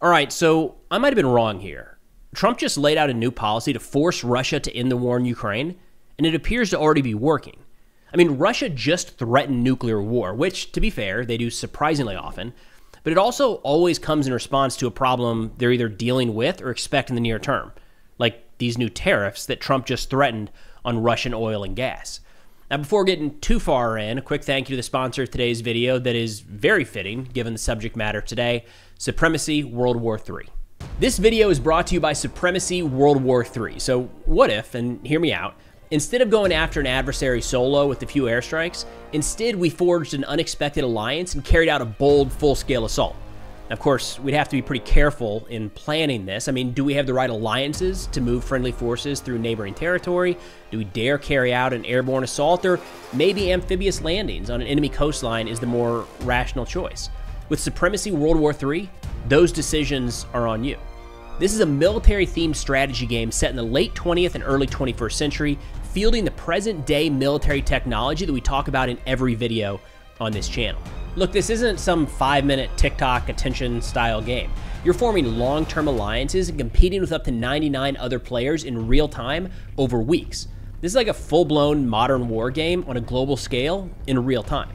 All right, so I might have been wrong here. Trump just laid out a new policy to force Russia to end the war in Ukraine, and it appears to already be working. I mean, Russia just threatened nuclear war, which, to be fair, they do surprisingly often, but it also always comes in response to a problem they're either dealing with or expect in the near term, like these new tariffs that Trump just threatened on Russian oil and gas. Now, before getting too far in, a quick thank you to the sponsor of today's video that is very fitting given the subject matter today, Supremacy World War III. This video is brought to you by Supremacy World War III. So what if, and hear me out, instead of going after an adversary solo with a few airstrikes, instead we forged an unexpected alliance and carried out a bold, full-scale assault? Of course, we'd have to be pretty careful in planning this. I mean, do we have the right alliances to move friendly forces through neighboring territory? Do we dare carry out an airborne assault? Or maybe amphibious landings on an enemy coastline is the more rational choice? With Supremacy World War III, those decisions are on you. This is a military-themed strategy game set in the late 20th and early 21st century, fielding the present-day military technology that we talk about in every video on this channel. Look, this isn't some 5-minute TikTok attention-style game. You're forming long-term alliances and competing with up to 99 other players in real time over weeks. This is like a full-blown modern war game on a global scale in real time.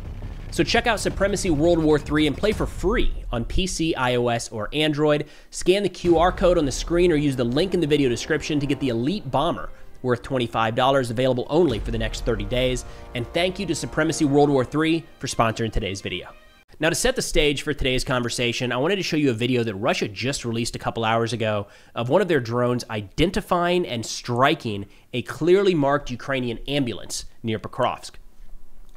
So check out Supremacy World War III and play for free on PC, iOS, or Android. Scan the QR code on the screen or use the link in the video description to get the Elite Bomber, worth $25, available only for the next 30 days. And thank you to Supremacy World War III for sponsoring today's video. Now, to set the stage for today's conversation, I wanted to show you a video that Russia just released a couple hours ago of one of their drones identifying and striking a clearly marked Ukrainian ambulance near Pokrovsk.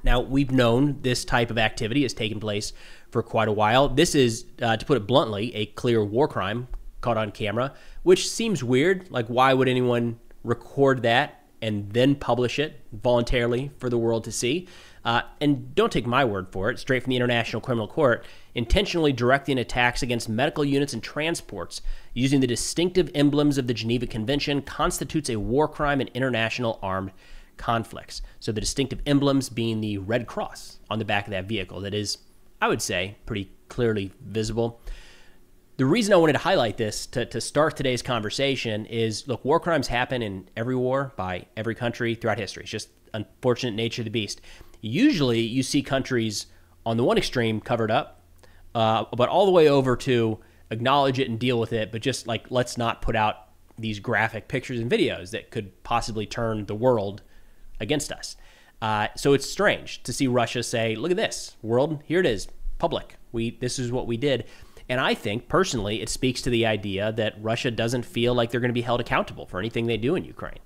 Now, we've known this type of activity has taken place for quite a while. This is, to put it bluntly, a clear war crime caught on camera, which seems weird. Like, why would anyone record that and then publish it voluntarily for the world to see? And don't take my word for it, straight from the International Criminal Court, intentionally directing attacks against medical units and transports using the distinctive emblems of the Geneva Convention constitutes a war crime in international armed conflicts. So the distinctive emblems being the Red Cross on the back of that vehicle that is, I would say, pretty clearly visible. The reason I wanted to highlight this to start today's conversation is, look, war crimes happen in every war by every country throughout history. It's just unfortunate nature of the beast. Usually you see countries on the one extreme covered up, but all the way over to acknowledge it and deal with it, but just like, let's not put out these graphic pictures and videos that could possibly turn the world against us. So it's strange to see Russia say, look at this, world, here it is, public. This is what we did. And I think, personally, it speaks to the idea that Russia doesn't feel like they're going to be held accountable for anything they do in Ukraine.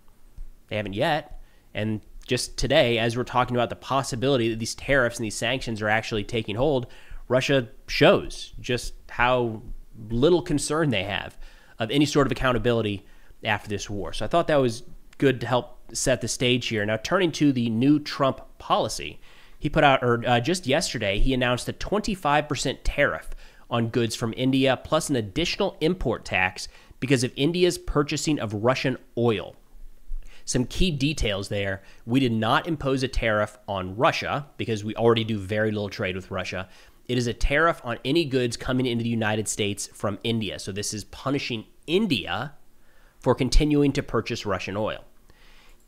They haven't yet. And just today, as we're talking about the possibility that these tariffs and these sanctions are actually taking hold, Russia shows just how little concern they have of any sort of accountability after this war. So I thought that was good to help set the stage here. Now, turning to the new Trump policy, he put out, or just yesterday, he announced a 25% tariff on goods from India, plus an additional import tax because of India's purchasing of Russian oil. Some key details there. We did not impose a tariff on Russia because we already do very little trade with Russia. It is a tariff on any goods coming into the United States from India. So this is punishing India for continuing to purchase Russian oil.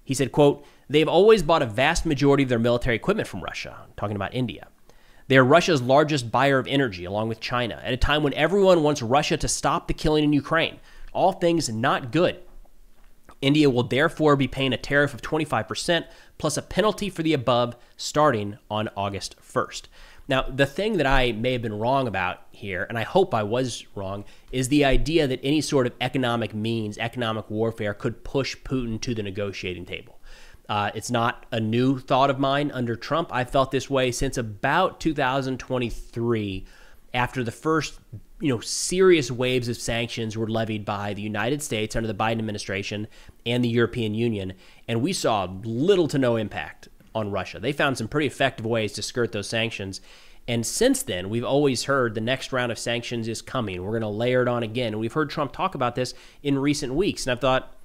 He said, quote, "They've always bought a vast majority of their military equipment from Russia," talking about India. "They are Russia's largest buyer of energy, along with China, at a time when everyone wants Russia to stop the killing in Ukraine. All things not good. India will therefore be paying a tariff of 25% plus a penalty for the above starting on August 1st. Now, the thing that I may have been wrong about here, and I hope I was wrong, is the idea that any sort of economic means, economic warfare, could push Putin to the negotiating table. It's not a new thought of mine under Trump. I felt this way since about 2023, after the first serious waves of sanctions were levied by the United States under the Biden administration and the European Union, and we saw little to no impact on Russia. They found some pretty effective ways to skirt those sanctions. And since then, we've always heard the next round of sanctions is coming. We're going to layer it on again. And we've heard Trump talk about this in recent weeks. And I've thought,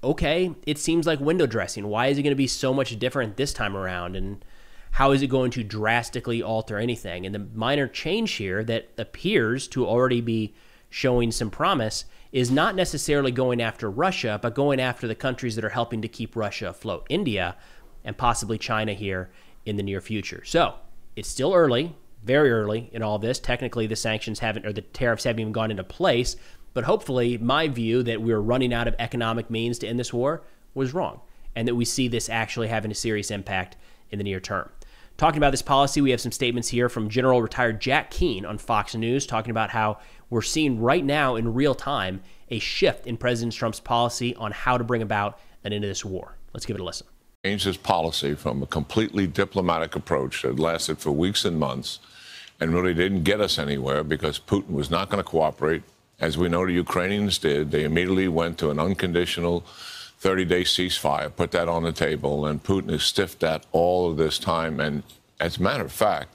okay, it seems like window dressing. Why is it going to be so much different this time around? And how is it going to drastically alter anything? And the minor change here that appears to already be showing some promise is not necessarily going after Russia, but going after the countries that are helping to keep Russia afloat, India and possibly China here in the near future. So it's still early, very early in all this. Technically, the sanctions haven't, or the tariffs haven't even gone into place. But hopefully, my view that we're running out of economic means to end this war was wrong, and that we see this actually having a serious impact in the near term. Talking about this policy, we have some statements here from General Retired Jack Keane on Fox News, talking about how we're seeing right now in real time a shift in President Trump's policy on how to bring about an end to this war. Let's give it a listen. Changed his policy from a completely diplomatic approach that lasted for weeks and months and really didn't get us anywhere because Putin was not going to cooperate. As we know, the Ukrainians did. They immediately went to an unconditional 30-day ceasefire, put that on the table, and Putin has stiffed that all of this time and, as a matter of fact,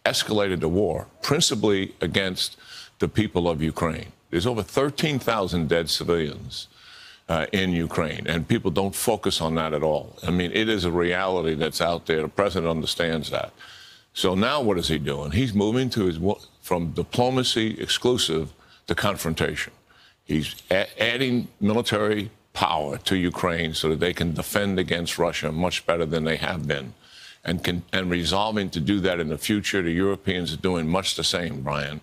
escalated the war, principally against the people of Ukraine. There's over 13,000 dead civilians in Ukraine, and people don't focus on that at all. I mean, it is a reality that's out there. The president understands that. So now what is he doing? He's moving to from diplomacy exclusive to confrontation. He's adding military power to Ukraine so that they can defend against Russia much better than they have been, and resolving to do that in the future. The Europeans are doing much the same, Brian.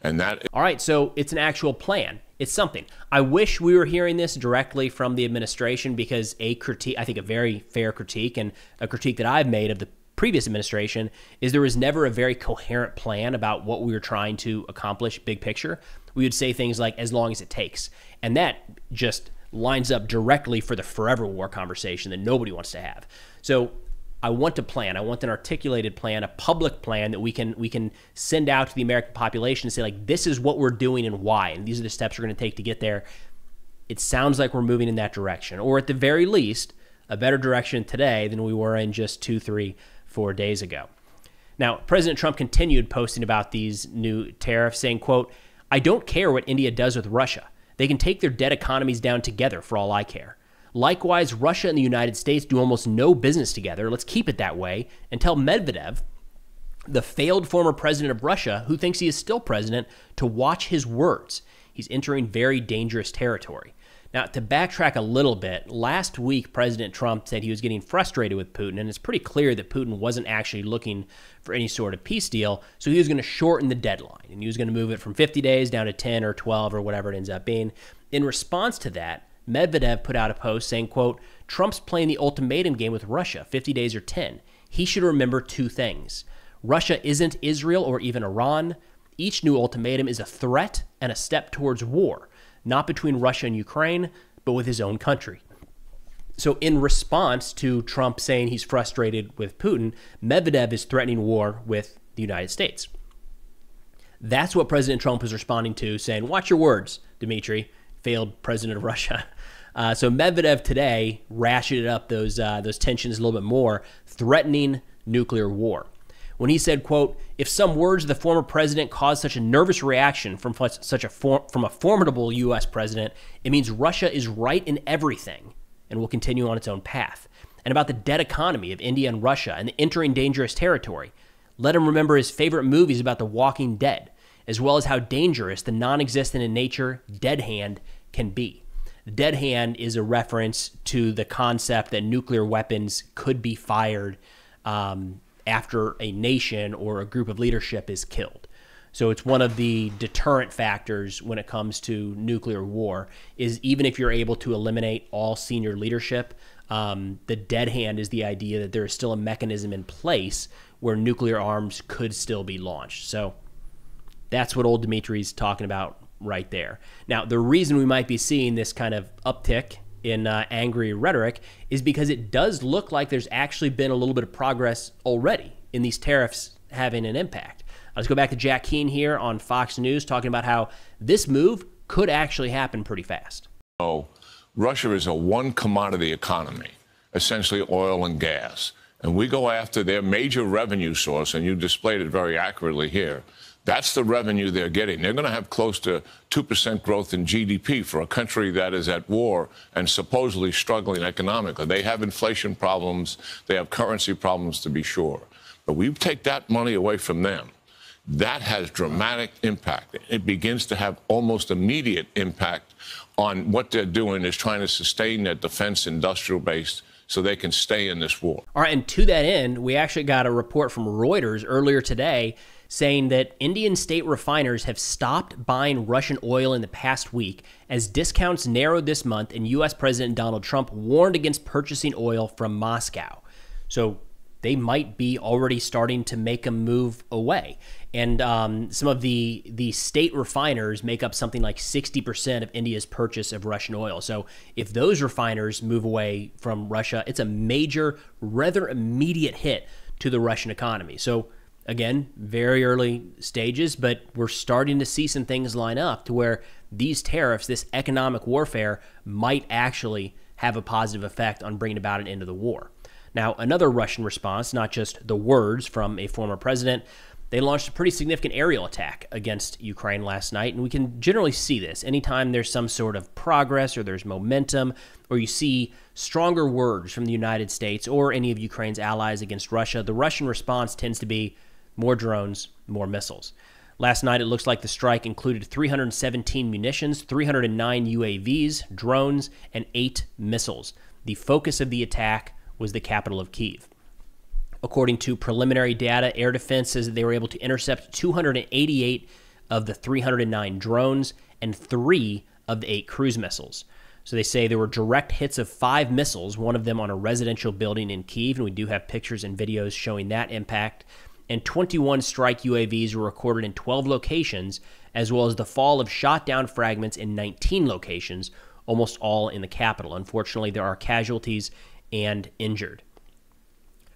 And that. All right, so it's an actual plan. It's something. I wish we were hearing this directly from the administration, because a critique, I think a very fair critique, and a critique that I've made of the previous administration, is there was never a very coherent plan about what we were trying to accomplish, big picture. We would say things like, as long as it takes. And that just lines up directly for the forever war conversation that nobody wants to have. So I want a plan. I want an articulated plan, a public plan that we can send out to the American population and say, like, this is what we're doing and why, and these are the steps we're going to take to get there. It sounds like we're moving in that direction, or at the very least, a better direction today than we were in just 2, 3, 4 days ago. Now, President Trump continued posting about these new tariffs, saying, quote, "I don't care what India does with Russia. They can take their dead economies down together for all I care. Likewise, Russia and the United States do almost no business together. Let's keep it that way and tell Medvidev, the failed former president of Russia, who thinks he is still president, to watch his words. He's entering very dangerous territory." Now, to backtrack a little bit, last week, President Trump said he was getting frustrated with Putin, and it's pretty clear that Putin wasn't actually looking for any sort of peace deal, so he was going to shorten the deadline, and he was going to move it from 50 days down to 10 or 12 or whatever it ends up being. In response to that, Medvidev put out a post saying, quote, "Trump's playing the ultimatum game with Russia, 50 days or 10. He should remember 2 things. Russia isn't Israel or even Iran. Each new ultimatum is a threat and a step towards war, not between Russia and Ukraine, but with his own country." So in response to Trump saying he's frustrated with Putin, Medvedev is threatening war with the United States. That's what President Trump was responding to, saying, watch your words, Dmitry, failed president of Russia. So Medvedev today ratcheted up those tensions a little bit more, threatening nuclear war. When he said, quote, "If some words of the former president caused such a nervous reaction from a formidable U.S. president, it means Russia is right in everything and will continue on its own path. And about the dead economy of India and Russia and the entering dangerous territory, let him remember his favorite movies about the Walking Dead, as well as how dangerous the non-existent in nature dead hand can be." The dead hand is a reference to the concept that nuclear weapons could be fired after a nation or a group of leadership is killed. So it's one of the deterrent factors when it comes to nuclear war, is even if you're able to eliminate all senior leadership, the dead hand is the idea that there is still a mechanism in place where nuclear arms could still be launched. So that's what old Dimitri's talking about right there. Now, the reason we might be seeing this kind of uptick in angry rhetoric is because it does look like there's actually been a little bit of progress already in these tariffs having an impact. Let's go back to Jack Keane here on Fox News talking about how this move could actually happen pretty fast. Oh, Russia is a one commodity economy, essentially oil and gas. And we go after their major revenue source, and you displayed it very accurately here. That's the revenue they're getting. They're going to have close to 2% growth in GDP for a country that is at war and supposedly struggling economically. They have inflation problems. They have currency problems, to be sure. But we take that money away from them. that has dramatic impact. It begins to have almost immediate impact on what they're doing is trying to sustain their defense industrial base so they can stay in this war. All right, and to that end, we actually got a report from Reuters earlier today saying that Indian state refiners have stopped buying Russian oil in the past week as discounts narrowed this month and U.S. President Donald Trump warned against purchasing oil from Moscow. So they might be already starting to make a move away. And some of the state refiners make up something like 60% of India's purchase of Russian oil. So if those refiners move away from Russia, it's a major, rather immediate hit to the Russian economy. So again, very early stages, but we're starting to see some things line up to where these tariffs, this economic warfare, might actually have a positive effect on bringing about an end to the war. Now, another Russian response, not just the words from a former president, they launched a pretty significant aerial attack against Ukraine last night, and we can generally see this. Anytime there's some sort of progress or there's momentum, or you see stronger words from the United States or any of Ukraine's allies against Russia, the Russian response tends to be more drones, more missiles. Last night, it looks like the strike included 317 munitions, 309 UAVs, drones, and 8 missiles. The focus of the attack was the capital of Kyiv. According to preliminary data, air defense says that they were able to intercept 288 of the 309 drones and 3 of the 8 cruise missiles. So they say there were direct hits of 5 missiles, one of them on a residential building in Kyiv, and we do have pictures and videos showing that impact. And 21 strike UAVs were recorded in 12 locations, as well as the fall of shot-down fragments in 19 locations, almost all in the capital. Unfortunately, there are casualties and injured.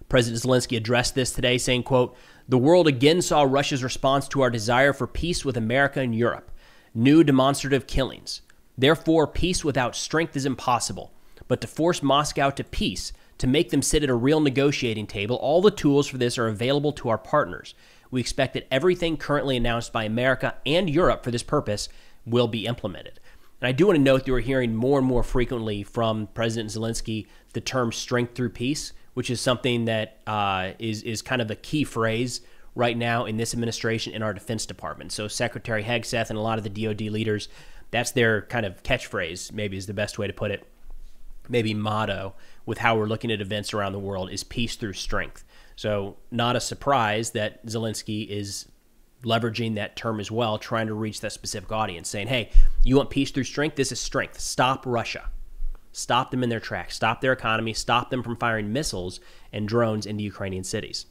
President Zelensky addressed this today, saying, quote, "The world again saw Russia's response to our desire for peace with America and Europe. New demonstrative killings. Therefore, peace without strength is impossible. But to force Moscow to peace, to make them sit at a real negotiating table, all the tools for this are available to our partners. We expect that everything currently announced by America and Europe for this purpose will be implemented." And I do want to note that we're hearing more and more frequently from President Zelensky the term strength through peace, which is something that is kind of a key phrase right now in this administration in our Defense Department. So Secretary Hegseth and a lot of the DoD leaders, that's their kind of catchphrase, maybe is the best way to put it, maybe motto with how we're looking at events around the world is peace through strength. So not a surprise that Zelensky is leveraging that term as well, trying to reach that specific audience, saying, hey, you want peace through strength? This is strength. Stop Russia. Stop them in their tracks. Stop their economy. Stop them from firing missiles and drones into Ukrainian cities.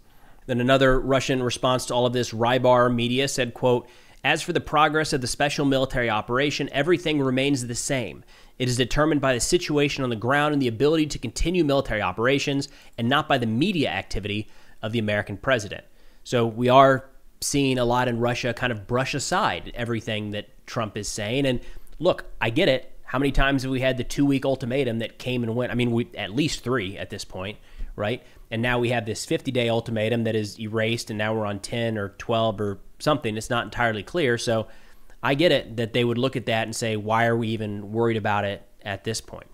Then another Russian response to all of this, Rybar Media said, quote, "As for the progress of the special military operation, everything remains the same. It is determined by the situation on the ground and the ability to continue military operations and not by the media activity of the American president." So we are seeing a lot in Russia kind of brush aside everything that Trump is saying. And look, I get it. How many times have we had the 2-week ultimatum that came and went? I mean, at least 3 at this point, right? And now we have this 50-day ultimatum that is erased, and now we're on 10 or 12 or something. It's not entirely clear. So I get it that they would look at that and say, why are we even worried about it at this point?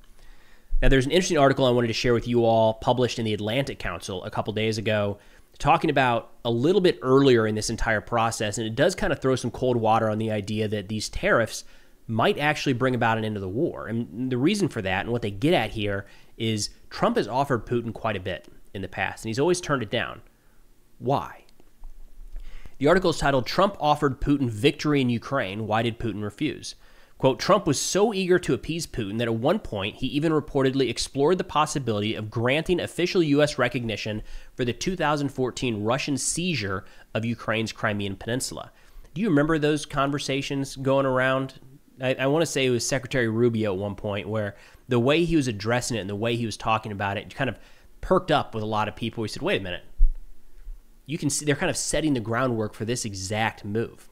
Now, there's an interesting article I wanted to share with you all published in the Atlantic Council a couple days ago, talking about a little bit earlier in this entire process, and it does kind of throw some cold water on the idea that these tariffs might actually bring about an end to the war. And the reason for that, and what they get at here, is Trump has offered Putin quite a bit in the past, and he's always turned it down. Why? The article is titled, "Trump Offered Putin Victory in Ukraine. Why Did Putin Refuse?" Quote, "Trump was so eager to appease Putin that at one point he even reportedly explored the possibility of granting official U.S. recognition for the 2014 Russian seizure of Ukraine's Crimean Peninsula." Do you remember those conversations going around? I want to say it was Secretary Rubio at one point, where the way he was addressing it and the way he was talking about it kind of perked up with a lot of people. He said, wait a minute. You can see they're kind of setting the groundwork for this exact move.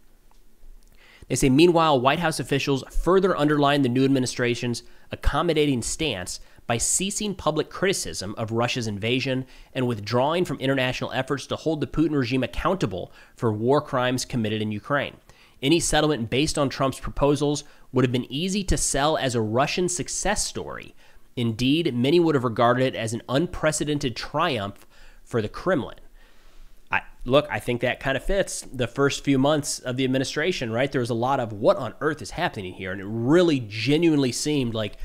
They say, meanwhile, White House officials further underlined the new administration's accommodating stance by ceasing public criticism of Russia's invasion and withdrawing from international efforts to hold the Putin regime accountable for war crimes committed in Ukraine. Any settlement based on Trump's proposals would have been easy to sell as a Russian success story. Indeed, many would have regarded it as an unprecedented triumph for the Kremlin. look, I think that kind of fits the first few months of the administration, right? There was a lot of what on earth is happening here. And it really genuinely seemed like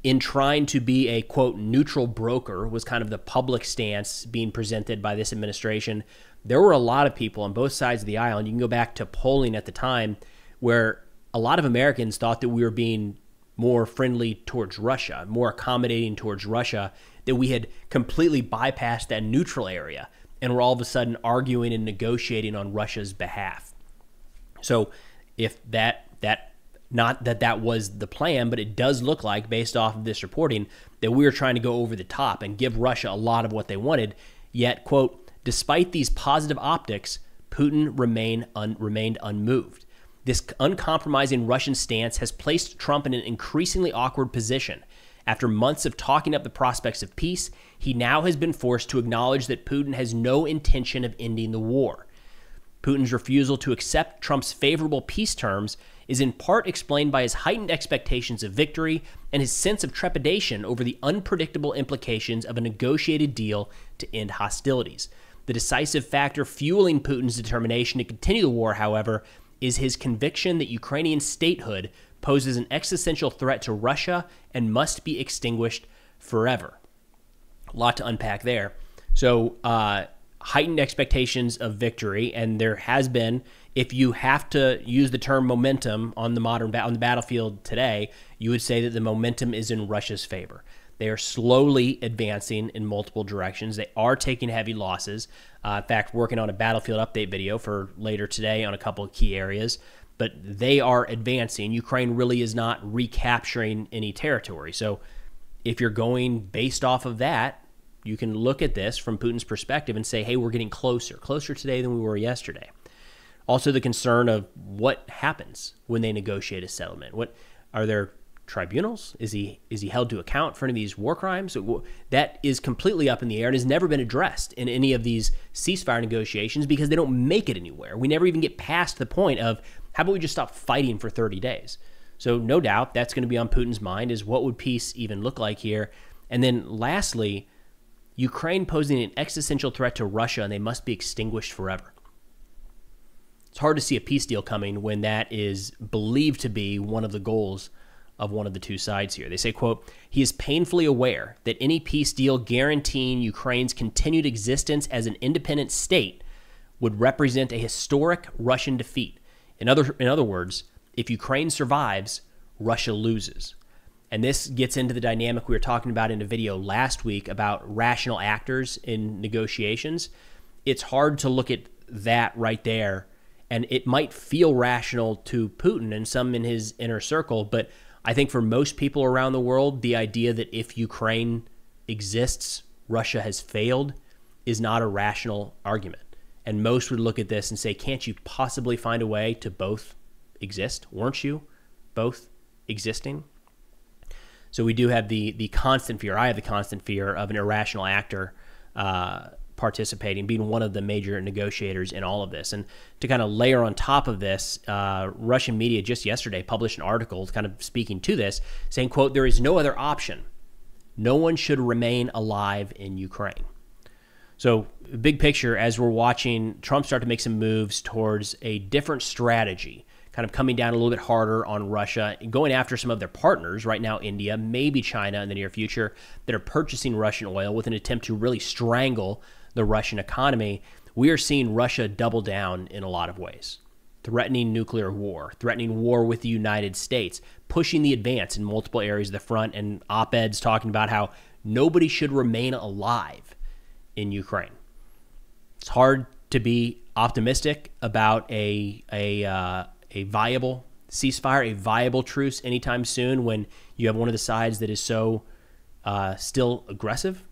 in trying to be a, quote, neutral broker was kind of the public stance being presented by this administration. There were a lot of people on both sides of the aisle, and you can go back to polling at the time where a lot of Americans thought that we were being more friendly towards Russia, more accommodating towards Russia, that we had completely bypassed that neutral area and we're all of a sudden arguing and negotiating on Russia's behalf. So if not that was the plan, but it does look like, based off of this reporting, that we were trying to go over the top and give Russia a lot of what they wanted. Yet, quote, despite these positive optics, Putin remained unmoved. This uncompromising Russian stance has placed Trump in an increasingly awkward position. After months of talking up the prospects of peace, he now has been forced to acknowledge that Putin has no intention of ending the war. Putin's refusal to accept Trump's favorable peace terms is in part explained by his heightened expectations of victory and his sense of trepidation over the unpredictable implications of a negotiated deal to end hostilities. The decisive factor fueling Putin's determination to continue the war, however, is his conviction that Ukrainian statehood poses an existential threat to Russia and must be extinguished forever. A lot to unpack there. So, heightened expectations of victory, and there has been, if you have to use the term momentum on the on the battlefield today, you would say that the momentum is in Russia's favor. They are slowly advancing in multiple directions. They are taking heavy losses. In fact, working on a battlefield update video for later today on a couple of key areas. But they are advancing. Ukraine really is not recapturing any territory. So if you're going based off of that, you can look at this from Putin's perspective and say, hey, we're getting closer today than we were yesterday. Also, the concern of what happens when they negotiate a settlement. What are there tribunals? Is he held to account for any of these war crimes? That is completely up in the air and has never been addressed in any of these ceasefire negotiations because they don't make it anywhere. We never even get past the point of, how about we just stop fighting for 30 days? So no doubt that's going to be on Putin's mind, is what would peace even look like here? And then lastly, Ukraine posing an existential threat to Russia, and they must be extinguished forever. It's hard to see a peace deal coming when that is believed to be one of the goals of one of the two sides here. They say, quote, he is painfully aware that any peace deal guaranteeing Ukraine's continued existence as an independent state would represent a historic Russian defeat. In other words, if Ukraine survives, Russia loses. And this gets into the dynamic we were talking about in a video last week about rational actors in negotiations. It's hard to look at that right there, and it might feel rational to Putin and some in his inner circle, but I think for most people around the world, the idea that if Ukraine exists, Russia has failed is not a rational argument. And most would look at this and say, can't you possibly find a way to both exist? Weren't you both existing? So we do have the constant fear. I have the constant fear of an irrational actor participating, being one of the major negotiators in all of this. And to kind of layer on top of this, Russian media just yesterday published an article kind of speaking to this, saying, quote, there is no other option. No one should remain alive in Ukraine. So big picture, as we're watching Trump start to make some moves towards a different strategy, kind of coming down a little bit harder on Russia, going after some of their partners, right now India, maybe China in the near future, that are purchasing Russian oil with an attempt to really strangle the Russian economy, we are seeing Russia double down in a lot of ways. Threatening nuclear war, threatening war with the United States, pushing the advance in multiple areas of the front, and op-eds talking about how nobody should remain alive in Ukraine. It's hard to be optimistic about a viable ceasefire, a viable truce anytime soon when you have one of the sides that is so still aggressive,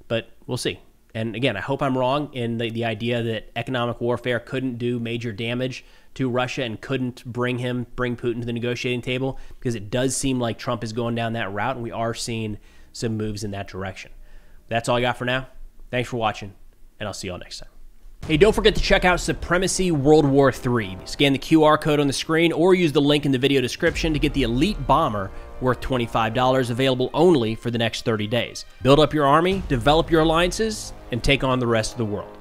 but we'll see. And again, I hope I'm wrong in the idea that economic warfare couldn't do major damage to Russia and couldn't bring Putin to the negotiating table, because it does seem like Trump is going down that route, and we are seeing some moves in that direction. That's all I got for now. Thanks for watching, and I'll see you all next time. Hey, don't forget to check out Supremacy World War III. Scan the QR code on the screen or use the link in the video description to get the elite bomber worth $25, available only for the next 30 days. Build up your army, develop your alliances, and take on the rest of the world.